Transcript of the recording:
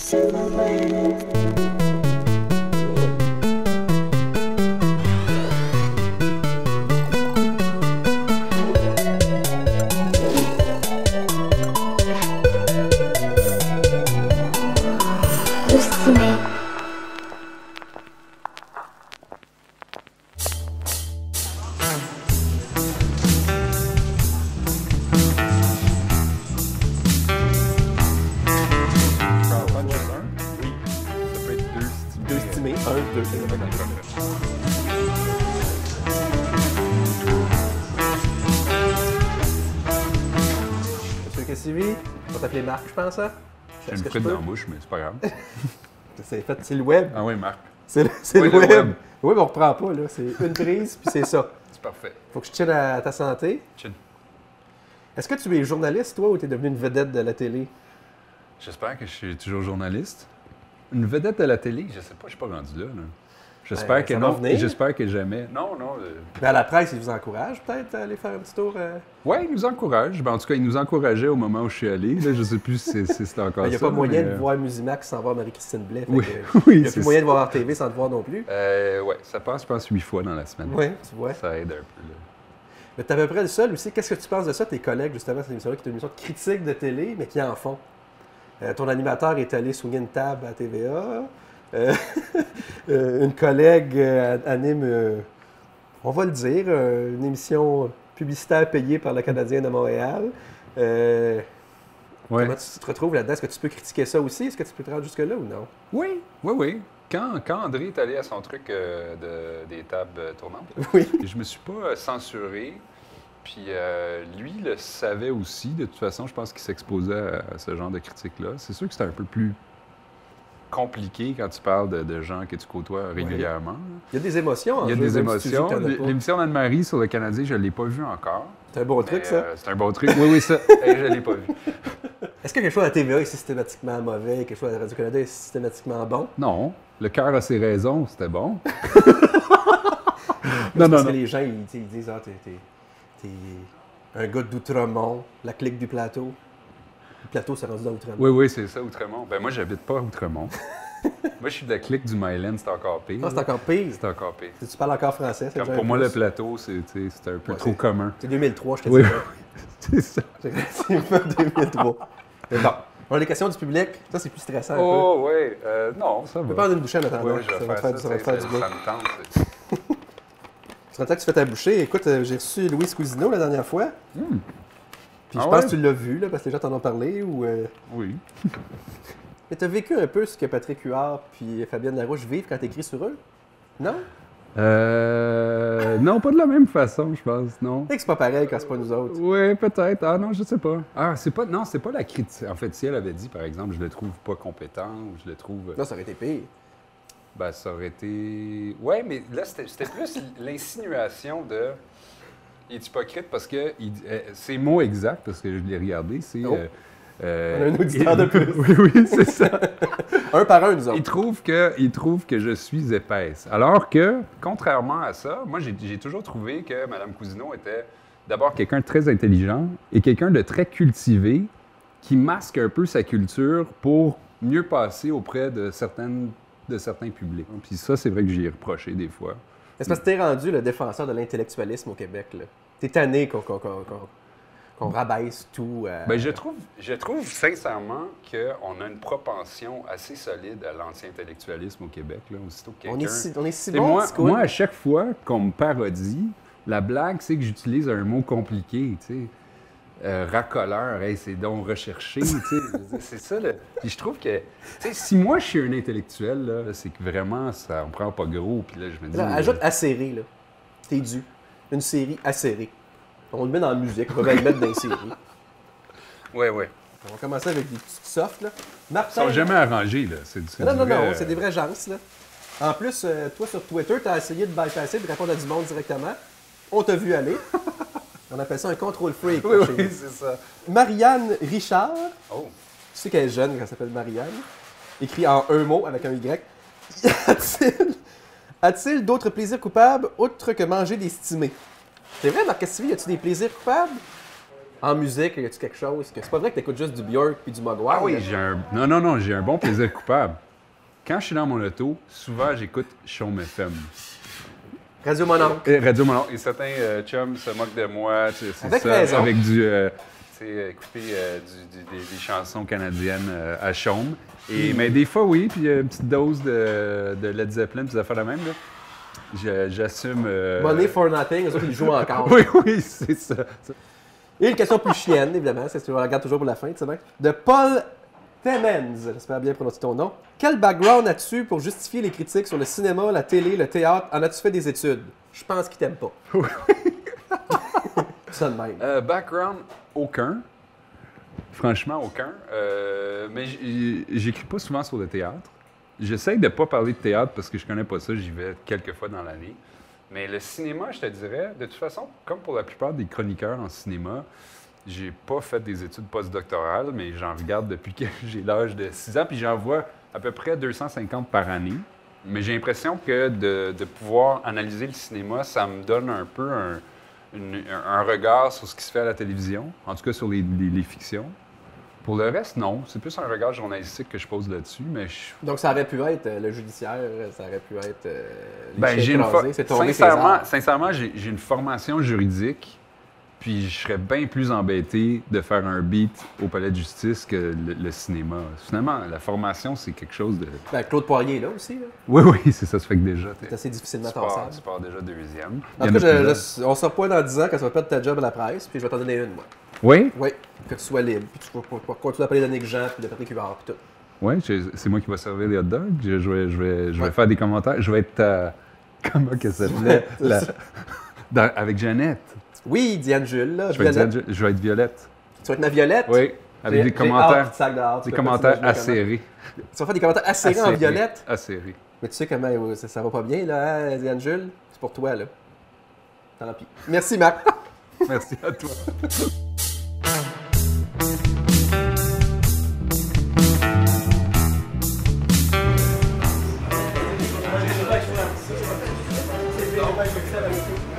On va t'appeler Marc, je pense, hein? J'ai une frite dans la bouche, mais c'est pas grave. C'est le web. Ah oui, Marc. C'est oui, le web. Oui, mais on reprend pas, là. C'est une prise, puis c'est ça. C'est parfait. Faut que je tienne à ta santé. Chin. Est-ce que tu es journaliste, toi, ou tu es devenu une vedette de la télé? J'espère que je suis toujours journaliste. Une vedette de la télé, je sais pas, je suis pas rendu là. J'espère que non. J'espère que jamais. Non. Mais à la presse, ils vous encouragent peut-être à aller faire un petit tour? Oui, ils nous encouragent. Ben, en tout cas, ils nous encourageaient au moment où je suis allé. Là, je sais plus si c'était encore ça. Il n'y a pas moyen de voir Musimax sans voir Marie-Christine Blais. Oui, il n'y a plus moyen de voir RTV sans te voir non plus. Oui, ça passe, je pense, 8 fois dans la semaine. Oui, tu vois. Ça aide un peu. Là. Mais tu es à peu près le seul aussi. Qu'est-ce que tu penses de ça, tes collègues, justement, cette émission-là, qui est une émission de critique de télé, mais qui en font? Ton animateur est allé souligner une table à TVA. Une collègue anime, on va le dire, une émission publicitaire payée par le Canadien de Montréal. Comment tu te retrouves là-dedans? Est-ce que tu peux critiquer ça aussi? Est-ce que tu peux te rendre jusque-là ou non? Oui. Quand André est allé à son truc des tables tournantes, je me suis pas censuré. Puis lui le savait aussi. De toute façon, je pense qu'il s'exposait à ce genre de critiques-là. C'est sûr que c'était un peu plus compliqué quand tu parles de gens que tu côtoies régulièrement. Oui. Il y a des émotions. Il y a des émotions. L'émission d'Anne-Marie sur le Canadien, je ne l'ai pas vue encore. C'est un bon truc, ça? C'est un bon truc. Oui, ça. Je ne l'ai pas vu. Est-ce que quelque chose à la TVA est systématiquement mauvais, quelque chose à Radio-Canada est systématiquement bon? Non. Le cœur a ses raisons, c'était bon. non. Parce que les gens, ils disent, t'es un gars d'Outremont, la clique du plateau. Le plateau, c'est rendu dans Outremont. Oui, c'est ça, Outremont. Ben moi, j'habite pas à Outremont. Moi, je suis de la clique du Myland, c'est encore pire. Ah, c'est encore pire? C'est encore pire. Tu parles encore français, c'est pour moi, le plateau, c'est un peu trop commun. C'est 2003, je te dis. Oui, c'est ça. C'est 2003. Mais bon, on a les questions du public. Ça, c'est plus stressant un peu. Oh, oui. Non, ça va. Tu peux prendre une bouchée en attendant. Oui, je vais faire ça. Ça me tente. Ce temps que tu fais ta bouchée, écoute, j'ai reçu Louise Cousineau la dernière fois. Puis je pense que tu l'as vu, là, parce que les gens t'en ont parlé. Oui. Mais tu as vécu un peu ce que Patrick Huard puis Fabienne Larouche vivent quand tu écris sur eux? Non? Non, pas de la même façon, je pense, non. C'est que c'est pas pareil quand c'est pas nous autres. Oui, peut-être. Ah non, je sais pas. Ah, c'est pas la critique. En fait, si elle avait dit, par exemple, je le trouve pas compétent ou je le trouve... Non, ça aurait été pire. Ben, ça aurait été... Oui, mais là, c'était plus l'insinuation de... Il est hypocrite parce que... Ses mots exacts, parce que je l'ai regardé, c'est... On a un auditeur de plus. Oui, c'est ça. Un par un, nous autres. Il trouve que je suis épaisse. Alors que, contrairement à ça, moi, j'ai toujours trouvé que Mme Cousineau était d'abord quelqu'un de très intelligent et quelqu'un de très cultivé qui masque un peu sa culture pour mieux passer auprès de certains publics. Puis ça, c'est vrai que j'y ai reproché des fois. Est-ce que t'es rendu le défenseur de l'intellectualisme au Québec, là? T'es tanné qu'on rabaisse tout. Bien, je trouve sincèrement qu'on a une propension assez solide à l'anti-intellectualisme au Québec. Là, aussitôt que on est si bon, moi, à chaque fois qu'on me parodie, la blague, c'est que j'utilise un mot compliqué, tu sais. Racoleur, hey, c'est donc recherché, tu sais. C'est ça, là. Puis je trouve que, tu sais, si moi je suis un intellectuel, là, c'est que vraiment, ça me prend pas gros. Puis là, je me dis... Là, ajoute acéré, là. T'es dû. Une série acérée. On le met dans la musique, on va le mettre dans les séries. Oui. On va commencer avec des petites softs, là. Martin... Ils sont jamais arrangés, là. Non, c'est des vraies gens, là. En plus, toi, sur Twitter, t'as essayé de bypasser, de répondre à du monde directement. On t'a vu aller. On appelle ça un contrôle freak. Oui, c'est ça. Marianne Richard. Oh. Tu sais qu'elle est jeune quand elle s'appelle Marianne. Écrit en un mot avec un Y. A-t-il d'autres plaisirs coupables autres que manger des stimés? C'est vrai, Marc Cassivi, y a-tu des plaisirs coupables? En musique, y a-tu quelque chose que... C'est pas vrai que t'écoutes juste du Björk puis du Mogwai. Ah oui, là. Non, j'ai un bon plaisir coupable. Quand je suis dans mon auto, souvent j'écoute Chaume FM. Radio Mononcle. Et Radio Monon. Et certains chums se moquent de moi. C'est Avec ça, raison. avec écouter des chansons canadiennes à Chaume. Et, mais des fois, oui, puis une petite dose de Led Zeppelin, puis des affaires de même. Là. J'assume. Money for Nothing, eux autres, ils jouent encore. Oui, c'est ça. Et une question plus chienne, évidemment, c'est ce que je regarde toujours pour la fin, tu sais bien. De Paul Temens, j'espère bien prononcer ton nom. Quel background as-tu pour justifier les critiques sur le cinéma, la télé, le théâtre? En as-tu fait des études? Je pense qu'ils t'aiment pas. Ça de même. Background, aucun. Franchement, aucun. Mais j'écris pas souvent sur le théâtre. J'essaye de pas parler de théâtre parce que je connais pas ça, j'y vais quelques fois dans l'année. Mais le cinéma, je te dirais, de toute façon, comme pour la plupart des chroniqueurs en cinéma, j'ai pas fait des études postdoctorales, mais j'en regarde depuis que j'ai l'âge de 6 ans, puis j'en vois à peu près 250 par année. Mais j'ai l'impression que de pouvoir analyser le cinéma, ça me donne un peu un regard sur ce qui se fait à la télévision, en tout cas sur les fictions. Pour le reste, non. C'est plus un regard journalistique que je pose là-dessus, mais Donc ça aurait pu être le judiciaire, ça aurait pu être les ben, chiens écrasés, c'est tombé sincèrement, j'ai une formation juridique, puis je serais bien plus embêté de faire un beat au palais de justice que le cinéma. Finalement, la formation, c'est quelque chose de... Ben, Claude Poirier, là aussi. Là. Oui, c'est ça. Ça fait que déjà... C'est assez difficilement tu tassable. pars déjà deuxième. En tout cas, on sort pas dans 10 ans quand ça va perdre ta job à la presse, puis je vais t'en donner une, moi. Oui? Oui, que tu sois libre, puis tu vas continuer à parler d'Annick Jean, puis de Patrick Huard, puis tout. Oui, c'est moi qui vais servir les hot dogs. Je vais faire des commentaires. Je vais être... comment qu'elle s'appelait? Avec Jeannette. Oui, Diane Jules, là, Je vais Violette. être Violette. Tu vas être ma Violette? Oui, avec des J'ai commentaires... hâte, sac dehors, Des tu commentaires peux pas t'imaginer acérés. comment. Tu vas faire des commentaires acérés en Violette? Acérés. Mais tu sais comment ça va pas bien, là, hein, Diane Jules? C'est pour toi, là. Tant pis. Merci, Marc. Merci à toi. C'est